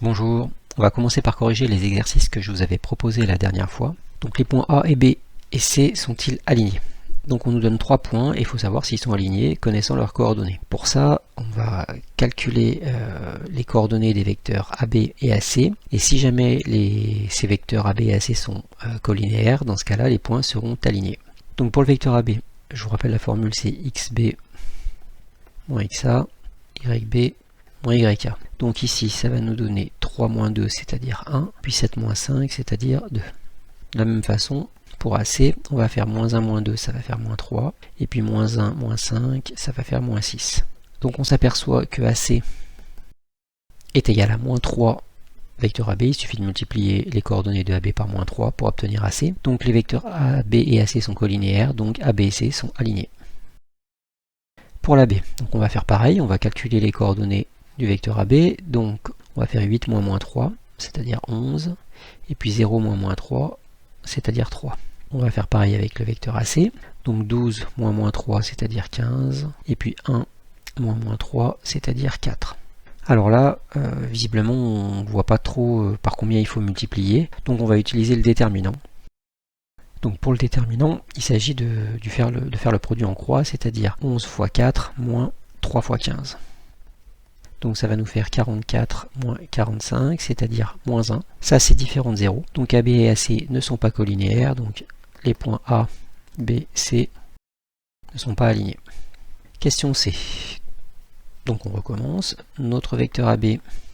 Bonjour, on va commencer par corriger les exercices que je vous avais proposés la dernière fois. Donc les points A et B et C sont-ils alignés? Donc on nous donne 3 points et il faut savoir s'ils sont alignés connaissant leurs coordonnées. Pour ça, on va calculer les coordonnées des vecteurs AB et AC. Et si jamais ces vecteurs AB et AC sont collinéaires, dans ce cas-là, les points seront alignés. Donc pour le vecteur AB, je vous rappelle la formule, c'est XB moins XA, YB moins YA. Donc ici, ça va nous donner 3 moins 2, c'est-à-dire 1, puis 7 moins 5, c'est-à-dire 2. De la même façon, pour AC, on va faire moins 1 moins 2, ça va faire moins 3, et puis moins 1 moins 5, ça va faire moins 6. Donc on s'aperçoit que AC est égal à moins 3 vecteurs AB, il suffit de multiplier les coordonnées de AB par moins 3 pour obtenir AC. Donc les vecteurs AB et AC sont collinéaires, donc AB et C sont alignés. Pour la B, donc on va faire pareil, on va calculer les coordonnées du vecteur AB, donc on va faire 8 moins moins 3, c'est-à-dire 11, et puis 0 moins moins 3, c'est-à-dire 3. On va faire pareil avec le vecteur AC, donc 12 moins moins 3, c'est-à-dire 15, et puis 1 moins moins 3, c'est-à-dire 4. Alors là, visiblement, on ne voit pas trop par combien il faut multiplier, donc on va utiliser le déterminant. Donc pour le déterminant, il s'agit de faire le produit en croix, c'est-à-dire 11 fois 4 moins 3 fois 15. Donc ça va nous faire 44 moins 45, c'est-à-dire moins 1. Ça, c'est différent de 0. Donc AB et AC ne sont pas collinéaires, donc les points A, B, C ne sont pas alignés. Question C. Donc on recommence. Notre vecteur AB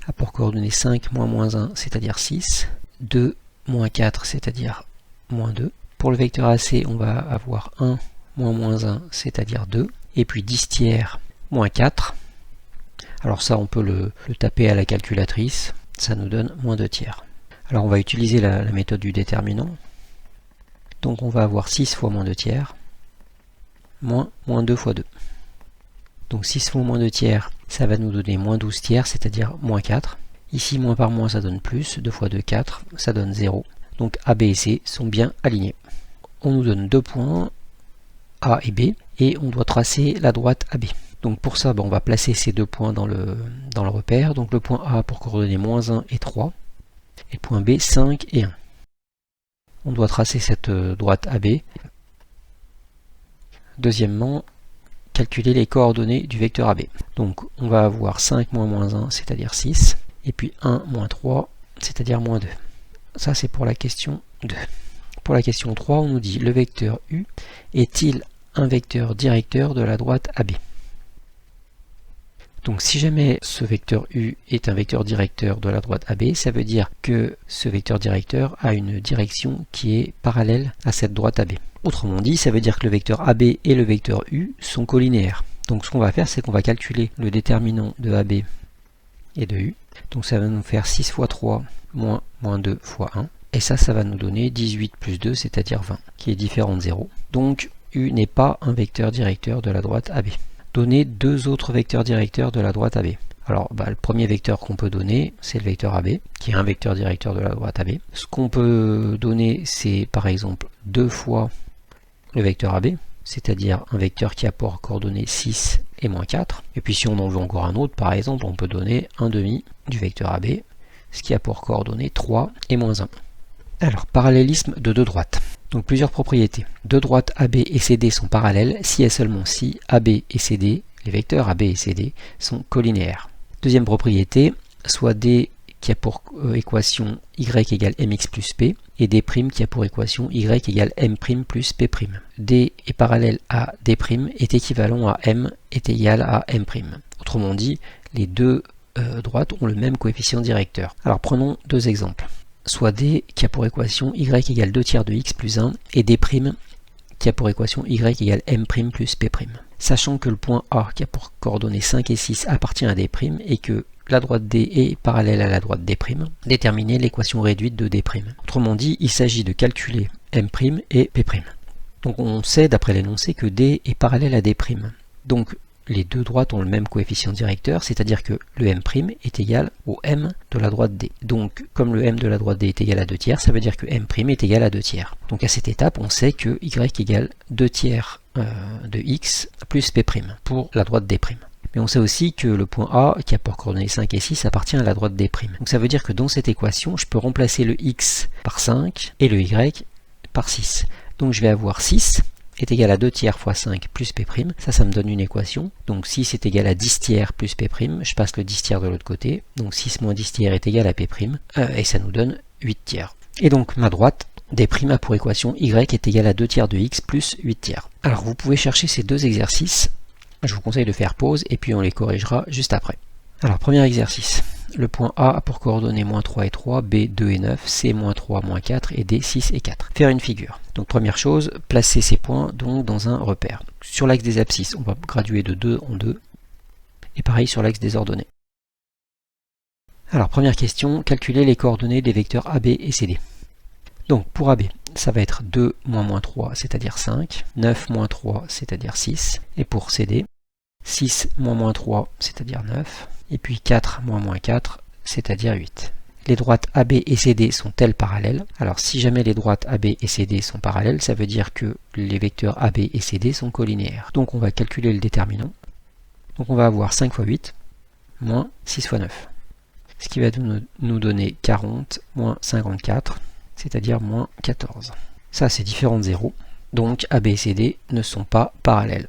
a pour coordonnées 5 moins moins 1, c'est-à-dire 6. 2 moins 4, c'est-à-dire moins 2. Pour le vecteur AC, on va avoir 1 moins moins 1, c'est-à-dire 2. Et puis 10 tiers moins 4. Alors ça, on peut le taper à la calculatrice, ça nous donne moins 2 tiers. Alors on va utiliser la méthode du déterminant. Donc on va avoir 6 fois moins 2 tiers, moins 2 fois 2. Donc 6 fois moins 2 tiers, ça va nous donner moins 12 tiers, c'est-à-dire moins 4. Ici, moins par moins, ça donne plus, 2 fois 2, 4, ça donne 0. Donc A, B et C sont bien alignés. On nous donne 2 points, A et B, et on doit tracer la droite AB. Donc pour ça, on va placer ces 2 points dans le repère. Donc le point A pour coordonner moins 1 et 3, et le point B 5 et 1. On doit tracer cette droite AB. Deuxièmement, calculer les coordonnées du vecteur AB. Donc on va avoir 5 moins moins 1, c'est-à-dire 6, et puis 1 moins 3, c'est-à-dire moins 2. Ça c'est pour la question 2. Pour la question 3, on nous dit le vecteur U est-il un vecteur directeur de la droite AB? Donc si jamais ce vecteur U est un vecteur directeur de la droite AB, ça veut dire que ce vecteur directeur a une direction qui est parallèle à cette droite AB. Autrement dit, ça veut dire que le vecteur AB et le vecteur U sont collinéaires. Donc ce qu'on va faire, c'est qu'on va calculer le déterminant de AB et de U. Donc ça va nous faire 6 fois 3 moins 2 fois 1. Et ça va nous donner 18 plus 2, c'est-à-dire 20, qui est différent de 0. Donc U n'est pas un vecteur directeur de la droite AB. Donner 2 autres vecteurs directeurs de la droite AB. Alors le premier vecteur qu'on peut donner, c'est le vecteur AB, qui est un vecteur directeur de la droite AB. Ce qu'on peut donner, c'est par exemple 2 fois le vecteur AB, c'est-à-dire un vecteur qui a pour coordonnées 6 et moins 4. Et puis si on en veut encore un autre, par exemple, on peut donner un demi du vecteur AB, ce qui a pour coordonnées 3 et moins 1. Alors, parallélisme de deux droites. Donc plusieurs propriétés. Deux droites AB et CD sont parallèles si et seulement si AB et CD, les vecteurs AB et CD, sont collinéaires. Deuxième propriété, soit D qui a pour équation y égale mx plus p, et D' qui a pour équation y égale m' plus p'. D est parallèle à D' est équivalent à m est égal à m'. Autrement dit, les deux droites ont le même coefficient directeur. Alors prenons deux exemples. Soit D qui a pour équation y égale 2 tiers de x plus 1 et D' qui a pour équation y égale m' plus p'. Sachant que le point A qui a pour coordonnées 5 et 6 appartient à D' et que la droite D est parallèle à la droite D', déterminer l'équation réduite de D'. Autrement dit, il s'agit de calculer m' et p'. Donc on sait d'après l'énoncé que D est parallèle à D'. Donc les deux droites ont le même coefficient directeur, c'est-à-dire que le m' est égal au m de la droite D. Donc, comme le m de la droite D est égal à 2 tiers, ça veut dire que m' est égal à 2 tiers. Donc à cette étape, on sait que y égale 2 tiers de x plus p' pour la droite D'. Mais on sait aussi que le point A, qui a pour coordonnées 5 et 6, appartient à la droite des primes. Donc ça veut dire que dans cette équation, je peux remplacer le x par 5 et le y par 6. Donc je vais avoir 6 est égal à 2 tiers fois 5 plus P'. Ça me donne une équation. Donc 6 est égal à 10 tiers plus P'. Je passe le 10 tiers de l'autre côté. Donc 6 moins 10 tiers est égal à P'. Et ça nous donne 8 tiers. Et donc ma droite des primes a pour équation y est égal à 2 tiers de x plus 8 tiers. Alors vous pouvez chercher ces deux exercices. Je vous conseille de faire pause et puis on les corrigera juste après. Alors premier exercice. Le point A a pour coordonnées moins 3 et 3, B 2 et 9, C moins 3, moins 4 et D 6 et 4. Faire une figure. Donc première chose, placer ces points donc dans un repère. Sur l'axe des abscisses, on va graduer de 2 en 2. Et pareil sur l'axe des ordonnées. Alors première question, calculer les coordonnées des vecteurs AB et CD. Donc pour AB, ça va être 2 moins 3, c'est-à-dire 5, 9 moins 3, c'est-à-dire 6, et pour CD, 6 moins 3, c'est-à-dire 9, et puis 4 moins 4, c'est-à-dire 8. Les droites AB et CD sont-elles parallèles? Alors si jamais les droites AB et CD sont parallèles, ça veut dire que les vecteurs AB et CD sont colinéaires. Donc on va calculer le déterminant. Donc on va avoir 5 fois 8, moins 6 fois 9. Ce qui va nous donner 40 moins 54, c'est-à-dire moins 14. Ça c'est différent de 0. Donc AB et CD ne sont pas parallèles.